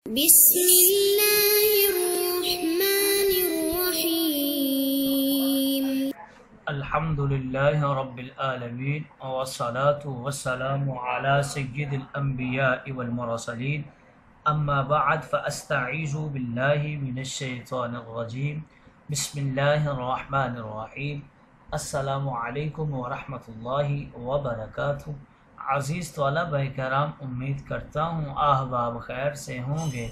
بسم الله الرحمن الرحيم. الحمد لله رب العالمين والصلاة والسلام على سيد الأنبياء والمرسلين أما بعد فأستعيذ بالله من الشيطان الرجيم بسم الله الرحمن الرحيم. السلام علیکم ورحمۃ اللہ وبرکاتہ. عزیز طلبہ کرام، امید کرتا ہوں احباب خیر سے ہوں گے.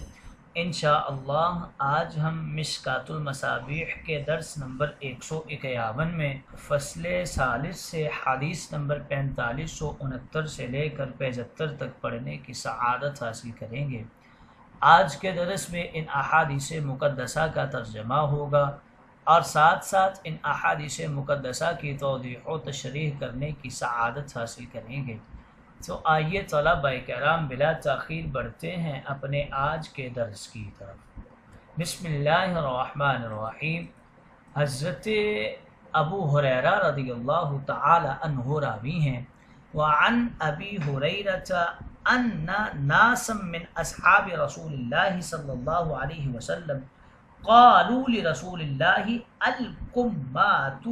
انشاءاللہ آج ہم مشکات المصابیح کے درس نمبر 151 میں فصل ثالث سے حدیث نمبر 4569 سے لے کر 75 تک پڑھنے کی سعادت حاصل کریں گے. آج کے درس میں ان احادیث مقدسہ کا ترجمہ ہوگا اور ساتھ ساتھ ان احادیث مقدسہ کی توضیح و تشریح کرنے کی سعادت حاصل کریں گے. تو آئیے طلبہ کرام بلا تاخیر بڑھتے ہیں اپنے آج کے درس کی طرف. بسم اللہ الرحمن الرحیم. حضرت ابو ہریرہ رضی اللہ تعالی عنہ راوی ہیں. وعن ابی ہریرہ ان ناسا من اصحاب رسول اللہ صلی اللہ علیہ وسلم قالوا لرسول اللہ القمات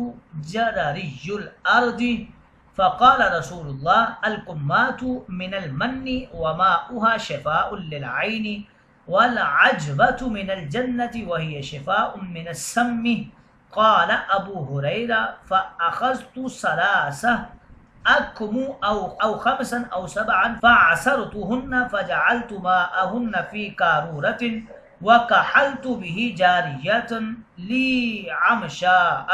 جرری الارض فقال رسول اللہ القمات من المن وماؤها شفاء للعین والعجبة من الجنة وهي شفاء من السم. قال ابو ہریرہ فاخذت ثلاثة أكم أو خمسا أو سبعا فعصرتهن فجعلت ماءهن في قارورة وكحلت به جارية لي عمشاء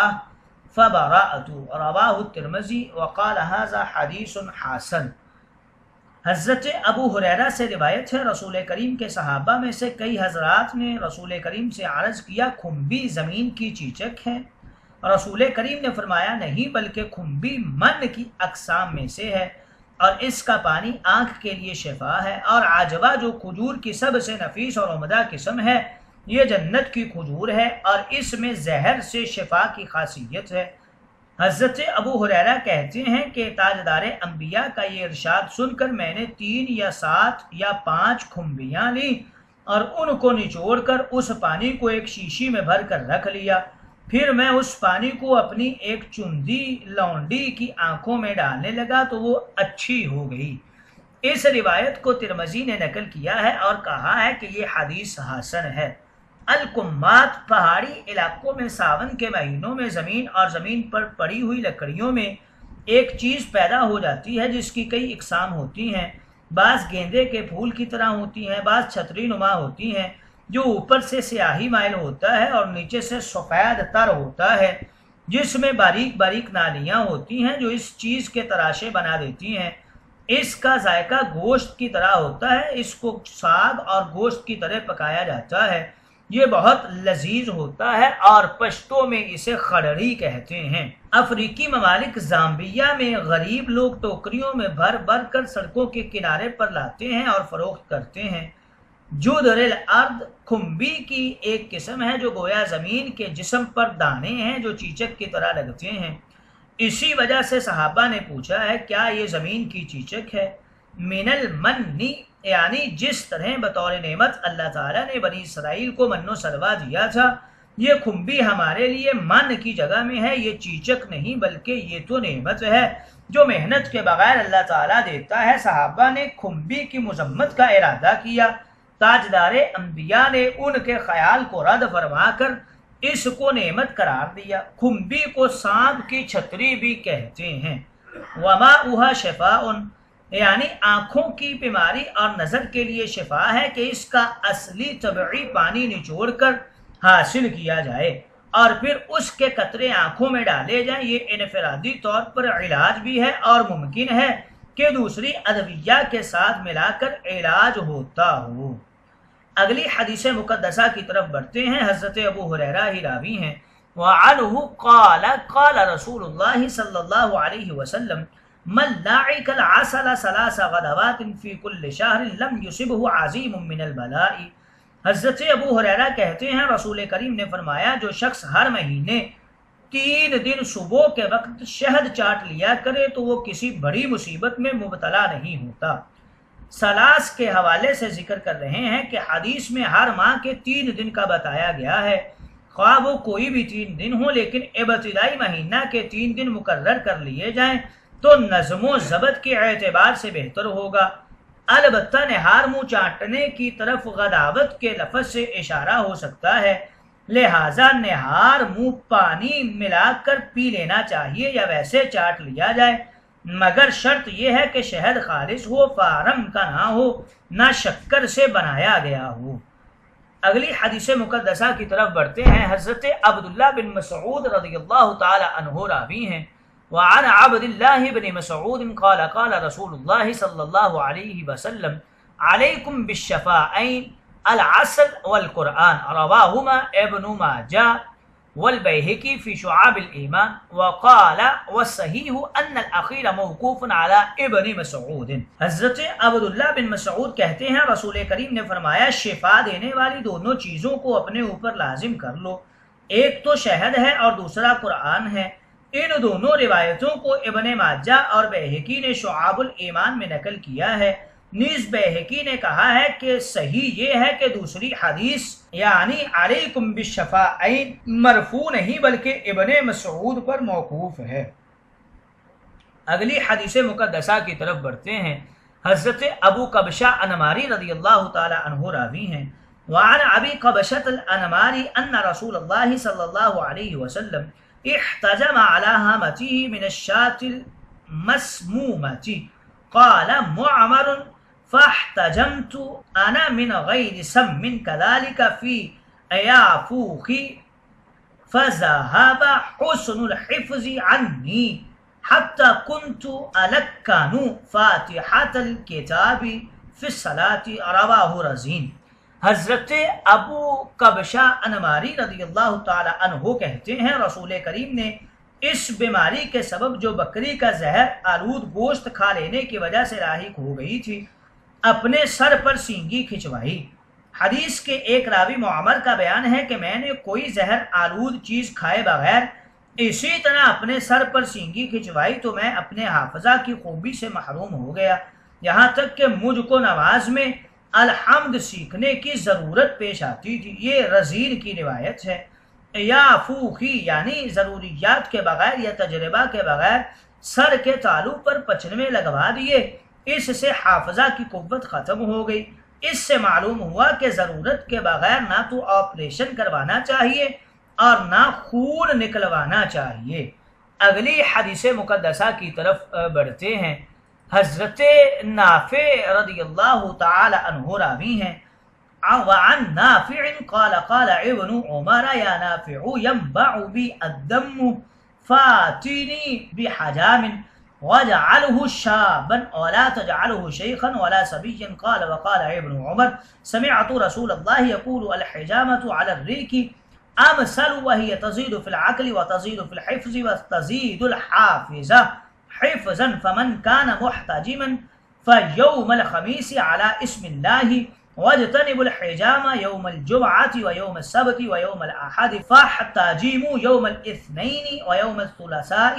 فبرأت. رواه الترمذی وقال هذا حدیث حسن. حضرت ابو ہریرہ سے روایت ہے، رسول کریم کے صحابہ میں سے کئی حضرات نے رسول کریم سے عرض کیا کھمبی زمین کی چیچک ہے؟ رسول کریم نے فرمایا نہیں، بلکہ کھمبی من کی اقسام میں سے ہے اور اس کا پانی آنکھ کے لیے شفا ہے. اور عجبہ جو کھجور کی سب سے نفیس اور عمدہ قسم ہے، یہ جنت کی کھجور ہے اور اس میں زہر سے شفا کی خاصیت ہے. حضرت ابو ہریرہ کہتے ہیں کہ تاجدار انبیاء کا یہ ارشاد سن کر میں نے 3 یا 7 یا 5 کھمبیاں لیں اور ان کو نچوڑ کر اس پانی کو ایک شیشی میں بھر کر رکھ لیا. پھر میں اس پانی کو اپنی ایک چندی لونڈی کی آنکھوں میں ڈالنے لگا تو وہ اچھی ہو گئی. اس روایت کو ترمذی نے نقل کیا ہے اور کہا ہے کہ یہ حدیث حسن ہے. القمات پہاڑی علاقوں میں ساون کے مہینوں میں زمین اور زمین پر پڑی ہوئی لکڑیوں میں ایک چیز پیدا ہو جاتی ہے جس کی کئی اقسام ہوتی ہیں. بعض گیندے کے پھول کی طرح ہوتی ہیں، بعض چھتری نما ہوتی ہیں جو اوپر سے سیاہی مائل ہوتا ہے اور نیچے سے سفید تر ہوتا ہے، جس میں باریک باریک نالیاں ہوتی ہیں جو اس چیز کے تراشے بنا دیتی ہیں. اس کا ذائقہ گوشت کی طرح ہوتا ہے. اس کو ساگ اور گوشت کی طرح پکایا جاتا ہے. یہ بہت لذیذ ہوتا ہے اور پشتو میں اسے خڑری کہتے ہیں. افریقی ممالک زامبیا میں غریب لوگ ٹوکریوں میں بھر بھر کر سڑکوں کے کنارے پر لاتے ہیں اور فروخت کرتے ہیں. جدر الارض کھمبی کی ایک قسم ہے جو گویا زمین کے جسم پر دانے ہیں جو چیچک کی طرح لگتے ہیں. اسی وجہ سے صحابہ نے پوچھا ہے کیا یہ زمین کی چیچک ہے؟ من المنی یعنی جس طرح بطور نعمت اللہ تعالیٰ نے بنی اسرائیل کو من و سلوہ دیا تھا، یہ کھمبی ہمارے لیے من کی جگہ میں ہے. یہ چیچک نہیں بلکہ یہ تو نعمت ہے جو محنت کے بغیر اللہ تعالیٰ دیتا ہے. صحابہ نے کھمبی کی مذمت کا ارادہ کیا. تاجدار انبیاء نے ان کے خیال کو رد فرما کر اس کو نعمت قرار دیا. کھمبی کو سانپ کی چھتری بھی کہتے ہیں. وماؤها شفاء یعنی آنکھوں کی بیماری اور نظر کے لیے شفا ہے کہ اس کا اصلی طبعی پانی نچوڑ کر حاصل کیا جائے اور پھر اس کے قطرے آنکھوں میں ڈالے جائیں. یہ انفرادی طور پر علاج بھی ہے اور ممکن ہے کہ دوسری ادویہ کے ساتھ ملا کر علاج ہوتا ہو. اگلی حدیث مقدسہ کی طرف بڑھتے ہیں. حضرت ابو ہریرہ ہی راوی ہیں. وعنہ قال قال رسول اللہ صلی اللہ علیہ وسلم من لاعق العسل 3 غدوات فی کل شہر لم یصبہ عظیم من البلاء. حضرت ابو ہریرہ کہتے ہیں رسول کریم نے فرمایا جو شخص ہر مہینے 3 دن صبح کے وقت شہد چاٹ لیا کرے تو وہ کسی بڑی مصیبت میں مبتلا نہیں ہوتا. سلاس کے حوالے سے ذکر کر رہے ہیں کہ حدیث میں ہر ماہ کے 3 دن کا بتایا گیا ہے، خواہ وہ کوئی بھی 3 دن ہو، لیکن ابتدائی مہینہ کے 3 دن مقرر کر لیے جائیں تو نظم و ضبط کے اعتبار سے بہتر ہوگا۔ البتہ نہار منہ چاٹنے کی طرف غداوت کے لفظ سے اشارہ ہو سکتا ہے، لہٰذا نہار منہ پانی ملا کر پی لینا چاہیے یا ویسے چاٹ لیا جائے، مگر شرط یہ ہے کہ شہد خالص ہو، فارم کا نہ ہو، نہ شکر سے بنایا گیا ہو۔ اگلی حدیث مقدسہ کی طرف بڑھتے ہیں۔ حضرت عبداللہ بن مسعود رضی اللہ تعالی عنہ راوی ہیں، وعن عبد اللہ بن مسعود قال قال رسول اللہ صلی اللہ علیہ وسلم علیکم بالشفاعین العسل والقرآن، رواہما ابن ماجہ والبیہقی فی شعاب الایمان، وقال والصحیح ان الاخیر موقوف علی ابن مسعود۔ حضرت عبداللہ بن مسعود کہتے ہیں رسول کریم نے فرمایا شفا دینے والی دونوں چیزوں کو اپنے اوپر لازم کر لو، ایک تو شہد ہے اور دوسرا قرآن ہے۔ ان دونوں روایتوں کو ابن ماجہ اور بیہقی نے شعاب الایمان میں نقل کیا ہے۔ نیز بیہقی نے کہا ہے کہ صحیح یہ ہے کہ دوسری حدیث یعنی علیکم بالشفاعین مرفوع نہیں بلکہ ابن مسعود پر موقوف ہے۔ اگلی حدیث مقدسہ کی طرف بڑھتے ہیں۔ حضرت ابو قبشہ انماری رضی اللہ تعالی عنہ راوی ہیں، وعن ابی قبشۃ الانماری ان رسول اللہ صلی اللہ علیہ وسلم احتجم على هامته من الشاة المسمومة، قال معمر فاحتجمت أنا من غير سم كذلك في يافوخي فذهب حسن الحفظ عني حتى كنت ألكن فاتحة الكتاب في الصلاة، رواه رزين۔ حضرت ابو قبشہ انماری رضی اللہ تعالی عنہ کہتے ہیں رسول کریم نے اس بیماری کے سبب جو بکری کا زہر آلود گوشت کھا لینے کی وجہ سے لاحق ہو گئی تھی اپنے سر پر سینگی کھچوائی۔ حدیث کے ایک راوی معمر کا بیان ہے کہ میں نے کوئی زہر آلود چیز کھائے بغیر اسی طرح اپنے سر پر سینگی کھچوائی تو میں اپنے حافظہ کی خوبی سے محروم ہو گیا، یہاں تک کہ مجھ کو نماز میں الحمد سیکھنے کی ضرورت پیش آتی تھی۔ یہ رزین کی روایت ہے۔ یا فوخی یعنی ضروریات کے بغیر یا تجربہ کے بغیر سر کے تالو پر پچھنوے لگوا دیے، اس سے حافظہ کی قوت ختم ہو گئی۔ اس سے معلوم ہوا کہ ضرورت کے بغیر نہ تو آپریشن کروانا چاہیے اور نہ خون نکلوانا چاہیے۔ اگلی حدیث مقدسہ کی طرف بڑھتے ہیں۔ حضرت نافع رضی اللہ تعالی عنہ راوی ہیں، وعن نافع قال قال ابن عمر یا نافع ينبع بي الدم فاتني بحجام واجعله شابا ولا تجعله شيخا ولا صبيا، قال وقال ابن عمر سمعت رسول الله يقول الحجامة على الريك امثل وهي تزيد في العقل وتزيد في الحفظ وتزيد الحافظة حفظا، فمن كان محتجما فيوم الخميس على اسم الله واجتنب الحجامة يوم الجمعة ويوم السبت ويوم الأحد، فاحتجموا يوم الاثنين ويوم الثلاثاء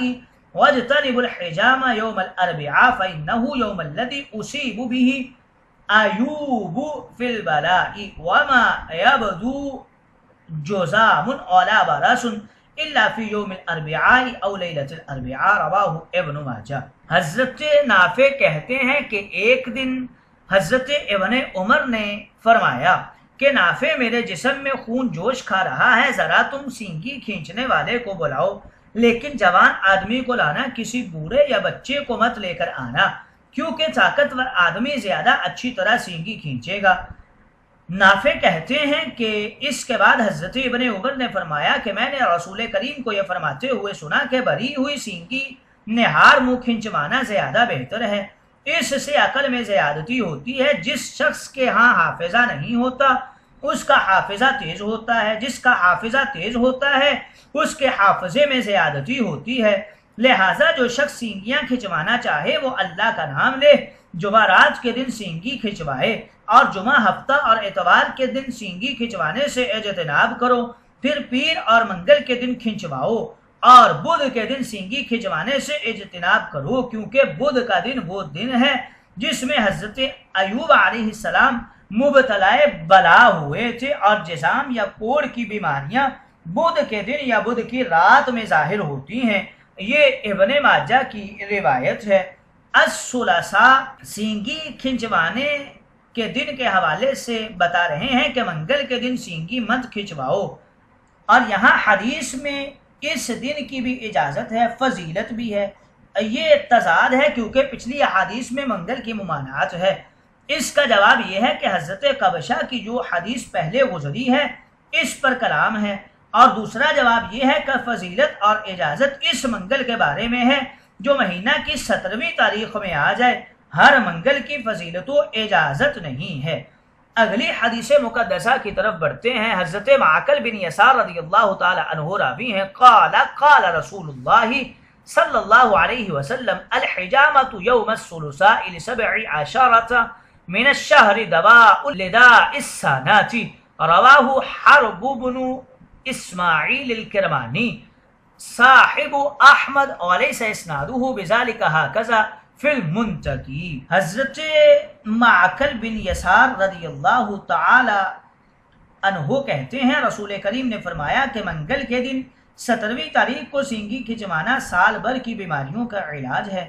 واجتنب الحجامة يوم الأربعاء، فإنه يوم الذي أصيب به أيوب في البلاء وما يبدو جزام ولا برس الا فی یوم الاربعاء او لیلۃ الاربعاء، رواہ ابن ماجہ۔ حضرت نافع کہتے ہیں کہ ایک دن حضرت ابن عمر نے فرمایا کہ نافع میرے جسم میں خون جوش کھا رہا ہے، ذرا تم سینگی کھینچنے والے کو بلاؤ، لیکن جوان آدمی کو لانا، کسی بوڑھے یا بچے کو مت لے کر آنا، کیونکہ طاقتور آدمی زیادہ اچھی طرح سینگی کھینچے گا۔ نافع کہتے ہیں کہ اس کے بعد حضرت ابن عمر نے فرمایا کہ میں نے رسول کریم کو یہ فرماتے ہوئے سنا کہ بری ہوئی سینگی نہار منہ کھنچوانا زیادہ بہتر ہے، اس سے عقل میں زیادتی ہوتی ہے۔ جس شخص کے ہاں حافظہ نہیں ہوتا اس کا حافظہ تیز ہوتا ہے، جس کا حافظہ تیز ہوتا ہے اس کے حافظے میں زیادتی ہوتی ہے، لہٰذا جو شخص سینگیاں کھنچوانا چاہے وہ اللہ کا نام لے، جمعرات کے دن سینگی کھنچوائے اور جمعہ ہفتہ اور اتوار کے دن سینگی کھنچوانے سے اجتناب کرو، پھر پیر اور منگل کے دن کھنچواؤ اور بدھ کے دن سینگی کھنچوانے سے اجتناب کرو، کیونکہ بدھ کا دن وہ دن ہے جس میں حضرت ایوب علیہ السلام مبتلا بلا ہوئے تھے اور جسام یا کوڑ کی بیماریاں بدھ کے دن یا بدھ کی رات میں ظاہر ہوتی ہیں۔ یہ ابن ماجہ کی روایت ہے۔ الثلاثاء سینگی کھنچوانے کے دن کے حوالے سے بتا رہے ہیں کہ منگل کے دن سینگی مت کھنچواؤ، اور یہاں حدیث میں اس دن کی بھی اجازت ہے، فضیلت بھی ہے۔ یہ تضاد ہے کیونکہ پچھلی احادیث میں منگل کی ممانعت ہے۔ اس کا جواب یہ ہے کہ حضرت قبشہ کی جو حدیث پہلے گزری ہے اس پر کلام ہے، اور دوسرا جواب یہ ہے کہ فضیلت اور اجازت اس منگل کے بارے میں ہے جو مہینہ کی 17ویں تاریخ میں آ جائے۔ ہر منگل کی فضیلت و اجازت نہیں ہے۔ اگلی حدیث مقدسہ کی طرف بڑھتے ہیں۔ حضرت معقل بن یسار رضی اللہ تعالی عنہ راوی ہیں، قال رسول اللہ صلی اللہ علیہ وسلم الحجامۃ یوم الثلاثاء ل17 من الشہر دواء لداء السانات، رواہ حرب بن اسماعیل الکرمانی صاحب احمد ولیس اسنادہ بذلک ہکذا فی المنتقی۔ حضرت معقل بن یسار رضی اللہ تعالی عنہ کہتے ہیں رسول کریم نے فرمایا کہ منگل کے دن 17ویں تاریخ کو سینگی کھنچوانا سال بھر کی بیماریوں کا علاج ہے۔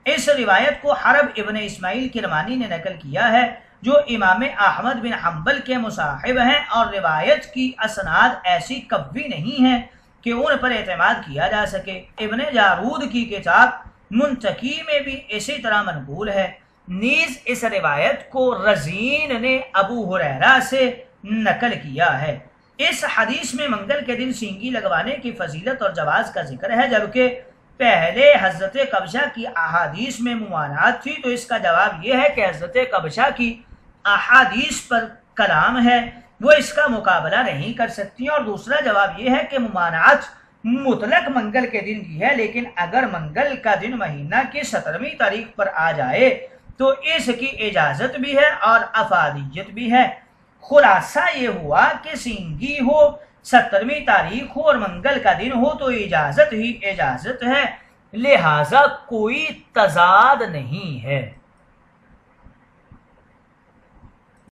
اس روایت کو حرب ابن اسماعیل کرمانی نے نقل کیا ہے جو امام احمد بن حنبل کے مصاحب ہیں، اور روایت کی اسناد ایسی قوی نہیں ہے کہ ان پر اعتماد کیا جا سکے۔ ابن جارود کی کتاب منتقی میں بھی اسی طرح منقول ہے۔ نیز اس روایت کو رزین نے ابو ہریرہ سے نقل کیا ہے۔ اس حدیث میں منگل کے دن سینگی لگوانے کی فضیلت اور جواز کا ذکر ہے، جبکہ پہلے حضرت قبشہ کی احادیث میں ممانعت تھی، تو اس کا جواب یہ ہے کہ حضرت قبشہ کی احادیث پر کلام ہے، وہ اس کا مقابلہ نہیں کر سکتی، اور دوسرا جواب یہ ہے کہ ممانعت مطلق منگل کے دن کی ہے، لیکن اگر منگل کا دن مہینہ کی 17ویں تاریخ پر آ جائے تو اس کی اجازت بھی ہے اور افادیت بھی ہے۔ خلاصہ یہ ہوا کہ سینگی ہو، 17ویں تاریخ ہو اور منگل کا دن ہو تو اجازت ہی اجازت ہے، لہذا کوئی تضاد نہیں ہے۔